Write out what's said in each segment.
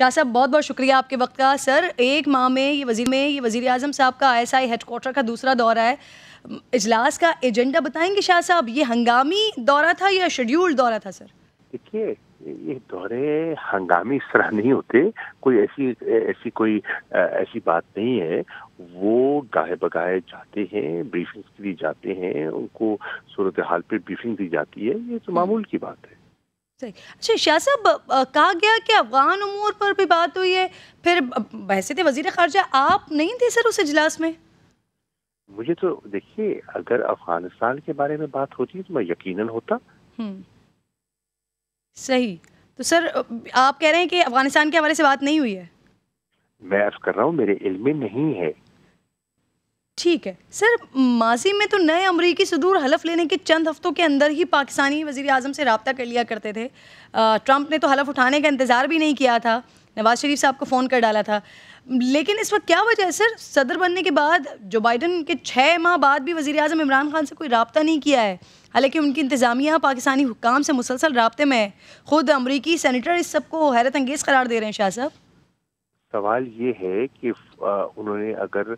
شاہ صاحب بہت بہت شکریہ آپ کے وقت کا. سر ایک ماہ میں یہ وزیر اعظم صاحب کا ISI ہیڈ کوارٹر کا دوسرا دورہ ہے. اجلاس کا ایجنڈا بتائیں گے شاہ صاحب؟ یہ ہنگامی دورہ تھا یا شیڈیولڈ دورہ تھا سر؟ دیکھیے یہ دورے ہنگامی اس طرح نہیں ہوتے، کوئی ایسی بات نہیں ہے. وہ گاہے بگاہے جاتے ہیں، بریفنگز کے لیے جاتے ہیں، ان کو صورتحال پہ بریفنگ دی جاتی ہے. یہ تو معمول کی بات ہے. اچھا شاہ صاحب، کہا گیا کہ افغان امور پر بھی بات ہوئی ہے. پھر بحثیت وزیر خارجہ آپ نہیں تھے سر اس اجلاس میں؟ مجھے تو دیکھیے اگر افغانستان کے بارے میں بات ہوتی تو میں یقیناً ہوتا. صحیح. تو سر آپ کہہ رہے ہیں کہ افغانستان کے حوالے سے بات نہیں ہوئی ہے؟ میں عرض کر رہا ہوں میرے علم میں نہیں ہے. ٹھیک ہے سر. ماضی میں تو نئے امریکی صدور حلف لینے کے چند ہفتوں کے اندر ہی پاکستانی وزیر اعظم سے رابطہ کر لیا کرتے تھے. ٹرمپ نے تو حلف اٹھانے کا انتظار بھی نہیں کیا تھا، نواز شریف صاحب کو فون کر ڈالا تھا. لیکن اس وقت کیا وجہ ہے سر؟ صدر بننے کے بعد جو بائیڈن کے 6 ماہ بعد بھی وزیر اعظم عمران خان سے کوئی رابطہ نہیں کیا ہے، حالانکہ ان کی انتظامیہ پاکستانی حکام سے مسلسل رابطے میں ہے. خود امریکی سینیٹر اس سب کو حیرت انگیز قرار دے رہے ہیں. شاہ صاحب سوال یہ ہے کہ انہوں نے اگر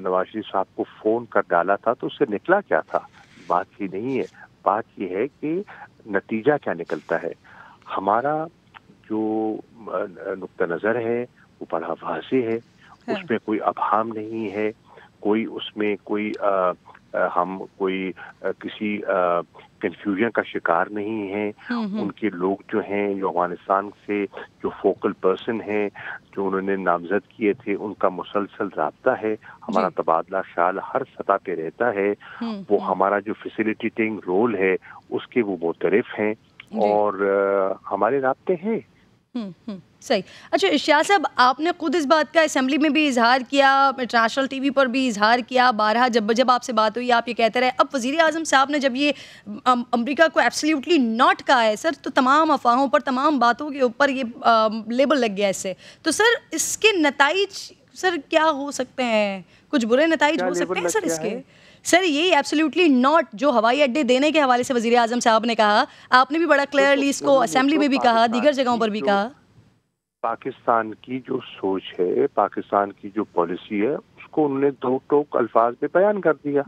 نواز شریف صاحب کو فون کر ڈالا تھا تو اس سے نکلا کیا تھا؟ بات یہ نہیں ہے. بات یہ ہے کہ نتیجہ کیا نکلتا ہے. ہمارا جو نقطہ نظر ہے وہ بڑا واضح ہے. اس میں کوئی ابہام نہیں ہے، کوئی اس میں ہم کسی کنفیوژن کا شکار نہیں ہے. ان کے لوگ جو ہیں، جو افغانستان سے جو فوکل پرسن ہیں، جو انہوں نے نامزد کیے تھے، ان کا مسلسل رابطہ ہے. ہمارا تبادلہ خیال ہر سطح پہ رہتا ہے. وہ ہمارا جو فیسیلیٹیٹنگ رول ہے اس کے وہ معترف ہیں اور ہمارے رابطے ہیں. صحیح. اچھا شاہ صاحب، آپ نے خود اس بات کا اسمبلی میں بھی اظہار کیا، انٹرنیشنل ٹی وی پر بھی اظہار کیا، بارہا جب آپ سے بات ہوئی آپ یہ کہتے رہے. اب وزیر اعظم صاحب نے جب یہ امریکہ کو ایبسلیوٹلی ناٹ کہا ہے سر، تو تمام افواہوں پر، تمام باتوں کے اوپر یہ لیبل لگ گیا اس سے. تو سر اس کے نتائج سر کیا ہو سکتے ہیں؟ کچھ برے نتائج ہو سکتے ہیں سر اس کے؟ سر یہی ایبسلیوٹلی ناٹ جو ہوائی اڈے دینے کے حوالے سے وزیر اعظم صاحب نے کہا، آپ نے بھی بڑا کلیئرلی اس کو اسمبلی میں بھی کہا، دیگر جگہوں پر بھی کہا. پاکستان کی جو سوچ ہے، پاکستان کی جو پالیسی ہے، اس کو انہوں نے دو ٹوک الفاظ میں بیان کر دیا.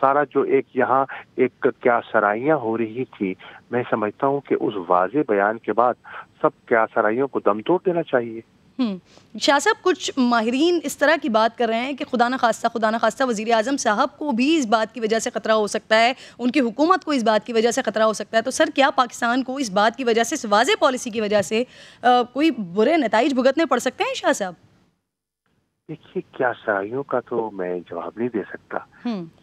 سارا جو یہاں کیا سرائیاں ہو رہی تھی، میں سمجھتا ہوں کہ اس واضح بیان کے بعد سب کیا سرائیوں کو دم توڑ دینا چاہیے. شاہ صاحب کچھ ماہرین اس طرح کی بات کر رہے ہیں کہ خدا نخواستہ وزیر اعظم صاحب کو بھی اس بات کی وجہ سے خطرہ ہو سکتا ہے، ان کی حکومت کو اس بات کی وجہ سے خطرہ ہو سکتا ہے. تو سر کیا پاکستان کو اس بات کی وجہ سے، اس واضح پالیسی کی وجہ سے کوئی برے نتائج بھگتنے پڑ سکتے ہیں شاہ صاحب؟ دیکھیے کیا سرائیوں کا تو میں جواب نہیں دے سکتا.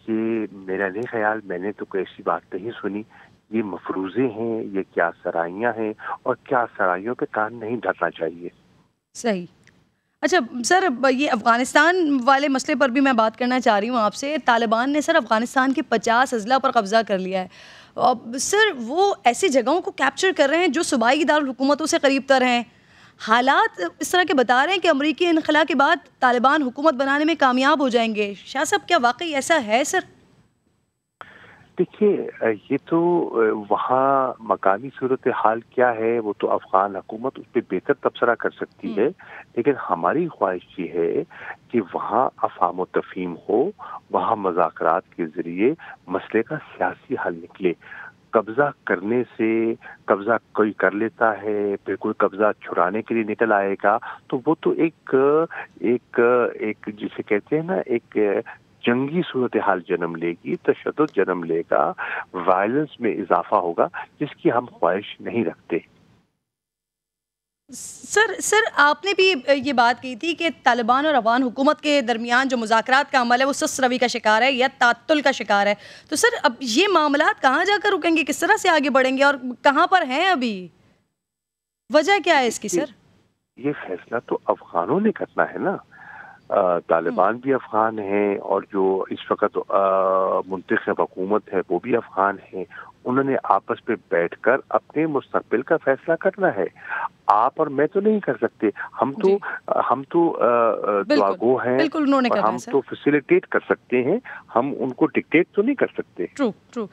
یہ میرا نہیں خیال، میں نے تو کوئی ایسی بات نہیں سنی. یہ مفروضے ہیں، یہ کیا سرائیاں ہیں، اور کیا سرائیوں پہ کان نہیں ڈھکنا چاہیے. صحیح. اچھا سر، یہ افغانستان والے مسئلے پر بھی میں بات کرنا چاہ رہی ہوں آپ سے. طالبان نے سر افغانستان کے 50 اضلاع پر قبضہ کر لیا ہے. سر وہ ایسی جگہوں کو کیپچر کر رہے ہیں جو صوبائی دارالحکومتوں سے قریب تر ہیں. حالات اس طرح کے بتا رہے ہیں کہ امریکی انخلا کے بعد طالبان حکومت بنانے میں کامیاب ہو جائیں گے. شاہ صاحب کیا واقعی ایسا ہے سر؟ دیکھیے یہ تو وہاں مقامی صورتحال کیا ہے وہ تو افغان حکومت اس پہ بہتر تبصرہ کر سکتی ہے. لیکن ہماری خواہش یہ ہے کہ وہاں افہام و تفہیم ہو، وہاں مذاکرات کے ذریعے مسئلے کا سیاسی حل نکلے. قبضہ کرنے سے قبضہ کوئی کر لیتا ہے، پھر کوئی قبضہ چھڑانے کے لیے نکل آئے گا، تو وہ تو ایک جسے کہتے ہیں نا، ایک جنگی صورتحال جنم لے گی، تشدد جنم لے گا، وائلنس میں اضافہ ہوگا، جس کی ہم خواہش نہیں رکھتے. سر آپ نے بھی یہ بات کی تھی کہ طالبان اور افغان حکومت کے درمیان جو مذاکرات کا عمل ہے وہ سست روی کا شکار ہے یا تعطل کا شکار ہے. تو سر اب یہ معاملات کہاں جا کر رکیں گے؟ کس طرح سے آگے بڑھیں گے اور کہاں پر ہیں ابھی؟ وجہ کیا ہے اس کی سر؟ یہ فیصلہ تو افغانوں نے کرنا ہے نا. طالبان بھی افغان ہیں اور جو اس وقت منتخب حکومت ہے وہ بھی افغان ہیں. انہوں نے آپس پہ بیٹھ کر اپنے مستقبل کا فیصلہ کرنا ہے. آپ اور میں تو نہیں کر سکتے. ہم تو دعا گو ہیں اور ہم تو فیسیلیٹیٹ کر سکتے ہیں، ہم ان کو ڈکٹیٹ تو نہیں کر سکتے. ٹرو